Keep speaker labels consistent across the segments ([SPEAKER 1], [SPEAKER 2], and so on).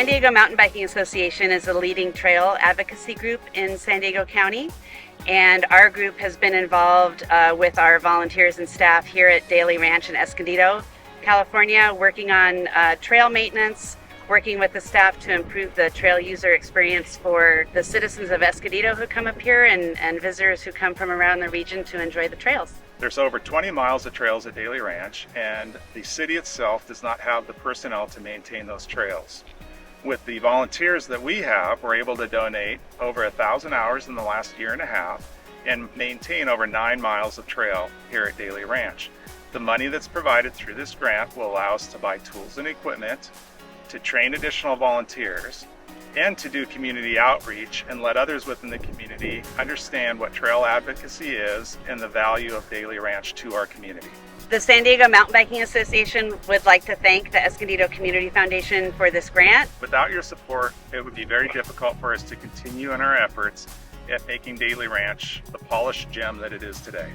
[SPEAKER 1] San Diego Mountain Biking Association is a leading trail advocacy group in San Diego County, and our group has been involved with our volunteers and staff here at Daly Ranch in Escondido, California, working on trail maintenance, working with the staff to improve the trail user experience for the citizens of Escondido who come up here and visitors who come from around the region to enjoy the trails.
[SPEAKER 2] There's over 20 miles of trails at Daly Ranch, and the city itself does not have the personnel to maintain those trails. With the volunteers that we have, we're able to donate over 1,000 hours in the last year and a half and maintain over 9 miles of trail here at Daly Ranch. The money that's provided through this grant will allow us to buy tools and equipment, to train additional volunteers, and to do community outreach and let others within the community understand what trail advocacy is and the value of Daly Ranch to our community.
[SPEAKER 1] The San Diego Mountain Biking Association would like to thank the Escondido Community Foundation for this grant.
[SPEAKER 2] Without your support, it would be very difficult for us to continue in our efforts at making Daly Ranch the polished gem that it is today.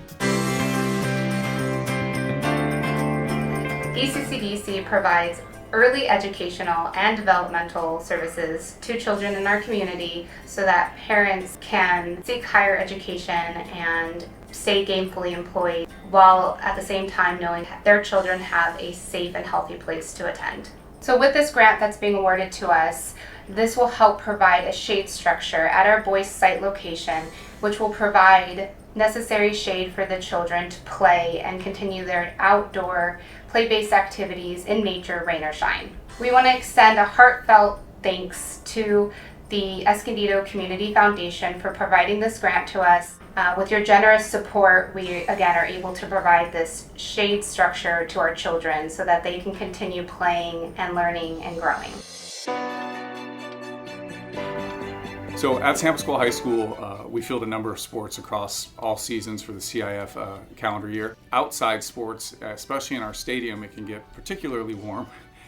[SPEAKER 3] ECCDC provides early educational and developmental services to children in our community so that parents can seek higher education and stay gainfully employed while at the same time knowing their children have a safe and healthy place to attend. So with this grant that's being awarded to us, this will help provide a shade structure at our Boyce site location, which will provide necessary shade for the children to play and continue their outdoor play-based activities in nature, rain or shine. We want to extend a heartfelt thanks to the Escondido Community Foundation for providing this grant to us. With your generous support, we again are able to provide this shade structure to our children so that they can continue playing and learning and growing.
[SPEAKER 4] So at San Pasqual High School, we field a number of sports across all seasons for the CIF calendar year. Outside sports, especially in our stadium, it can get particularly warm.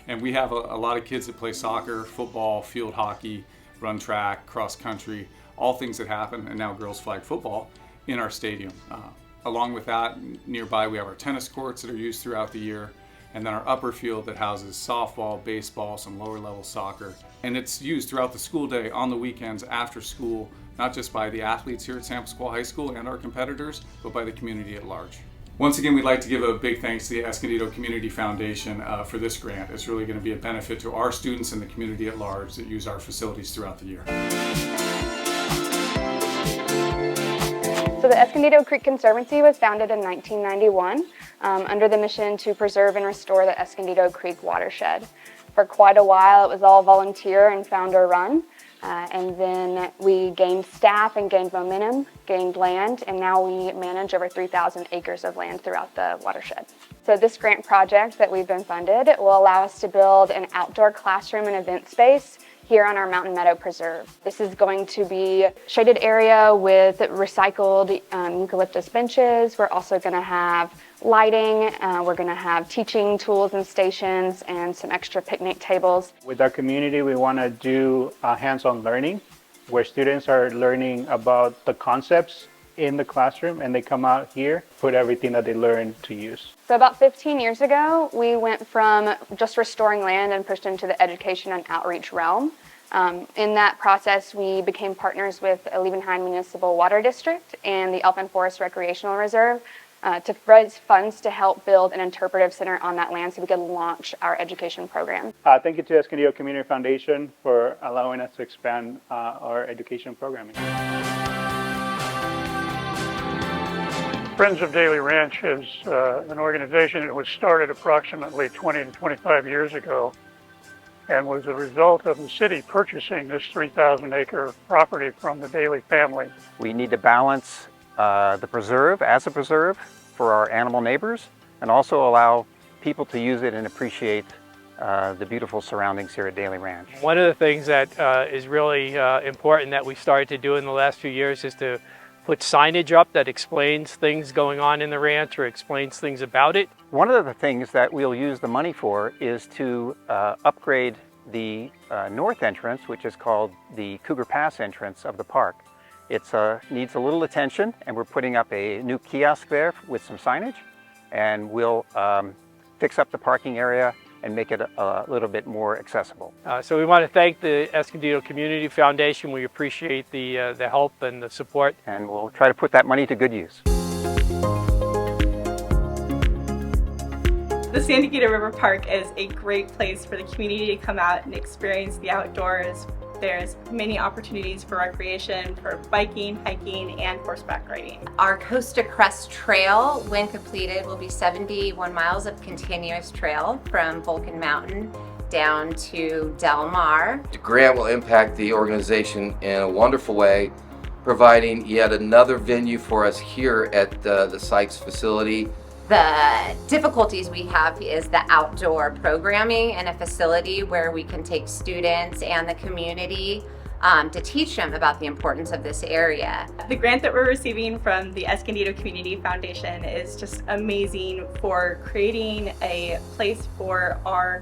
[SPEAKER 4] And we have a lot of kids that play soccer, football, field hockey, run track, cross country, all things that happen, and now girls flag football in our stadium. Along with that, nearby we have our tennis courts that are used throughout the year, and then our upper field that houses softball, baseball, some lower level soccer. And it's used throughout the school day, on the weekends, after school, not just by the athletes here at San Pasqual High School and our competitors, but by the community at large. Once again, we'd like to give a big thanks to the Escondido Community Foundation for this grant. It's really going to be a benefit to our students and the community at large that use our facilities throughout the year.
[SPEAKER 5] So the Escondido Creek Conservancy was founded in 1991 under the mission to preserve and restore the Escondido Creek watershed. For quite a while it was all volunteer and founder run, and then we gained staff and gained momentum, gained land, and now we manage over 3,000 acres of land throughout the watershed. So this grant project that we've been funded will allow us to build an outdoor classroom and event space here on our Mountain Meadow Preserve. This is going to be a shaded area with recycled eucalyptus benches. We're also going to have lighting. We're going to have teaching tools and stations and some extra picnic tables.
[SPEAKER 6] With our community, we want to do hands-on learning where students are learning about the concepts in the classroom and they come out here, put everything that they learned to use.
[SPEAKER 5] So about 15 years ago, we went from just restoring land and pushed into the education and outreach realm. In that process, we became partners with Liebenheim Municipal Water District and the Elfin Forest Recreational Reserve to raise funds to help build an interpretive center on that land so we could launch our education program.
[SPEAKER 6] Thank you to Escondido Community Foundation for allowing us to expand our education programming.
[SPEAKER 7] Friends of Daly Ranch is an organization that was started approximately 20 to 25 years ago and was a result of the city purchasing this 3,000-acre property from the Daly family.
[SPEAKER 8] We need to balance the preserve as a preserve for our animal neighbors and also allow people to use it and appreciate the beautiful surroundings here at Daly Ranch.
[SPEAKER 9] One of the things that is really important that we started to do in the last few years is to put signage up that explains things going on in the ranch or explains things about it.
[SPEAKER 8] One of the things that we'll use the money for is to upgrade the north entrance, which is called the Cougar Pass entrance of the park. It needs a little attention, and we're putting up a new kiosk there with some signage, and we'll fix up the parking area and make it a little bit more accessible.
[SPEAKER 9] So we want to thank the Escondido Community Foundation. We appreciate the help and the support.
[SPEAKER 8] And we'll try to put that money to good use.
[SPEAKER 10] The Escondido River Park is a great place for the community to come out and experience the outdoors. There's many opportunities for recreation, for biking, hiking, and horseback riding.
[SPEAKER 11] Our Coast to Crest Trail, when completed, will be 71 miles of continuous trail from Vulcan Mountain down to Del Mar.
[SPEAKER 12] The grant will impact the organization in a wonderful way, providing yet another venue for us here at the Sykes facility.
[SPEAKER 11] The difficulties we have is the outdoor programming and a facility where we can take students and the community to teach them about the importance of this area.
[SPEAKER 10] The grant that we're receiving from the Escondido Community Foundation is just amazing for creating a place for our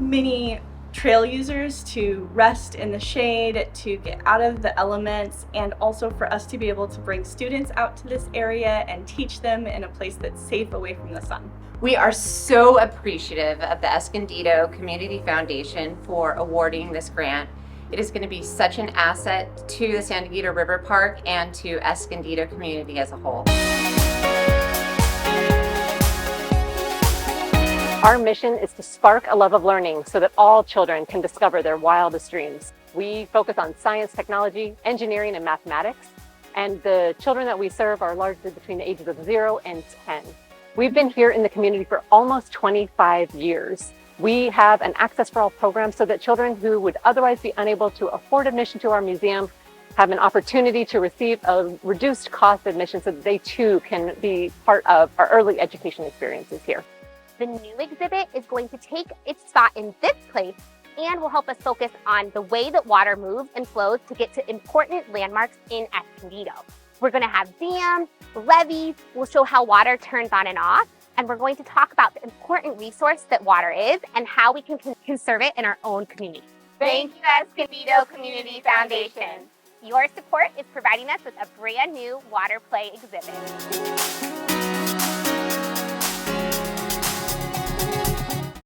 [SPEAKER 10] many trail users to rest in the shade, to get out of the elements, and also for us to be able to bring students out to this area and teach them in a place that's safe away from the sun.
[SPEAKER 11] We are so appreciative of the Escondido Community Foundation for awarding this grant. It is going to be such an asset to the Escondido River Park and to Escondido community as a whole.
[SPEAKER 13] Our mission is to spark a love of learning so that all children can discover their wildest dreams. We focus on science, technology, engineering, and mathematics, and the children that we serve are largely between the ages of 0 and 10. We've been here in the community for almost 25 years. We have an Access for All program so that children who would otherwise be unable to afford admission to our museum have an opportunity to receive a reduced cost admission so that they too can be part of our early education experiences here.
[SPEAKER 14] The new exhibit is going to take its spot in this place and will help us focus on the way that water moves and flows to get to important landmarks in Escondido. We're going to have dams, levees, we'll show how water turns on and off, and we're going to talk about the important resource that water is and how we can conserve it in our own community.
[SPEAKER 15] Thank you, Escondido Community Foundation.
[SPEAKER 14] Your support is providing us with a brand new water play exhibit.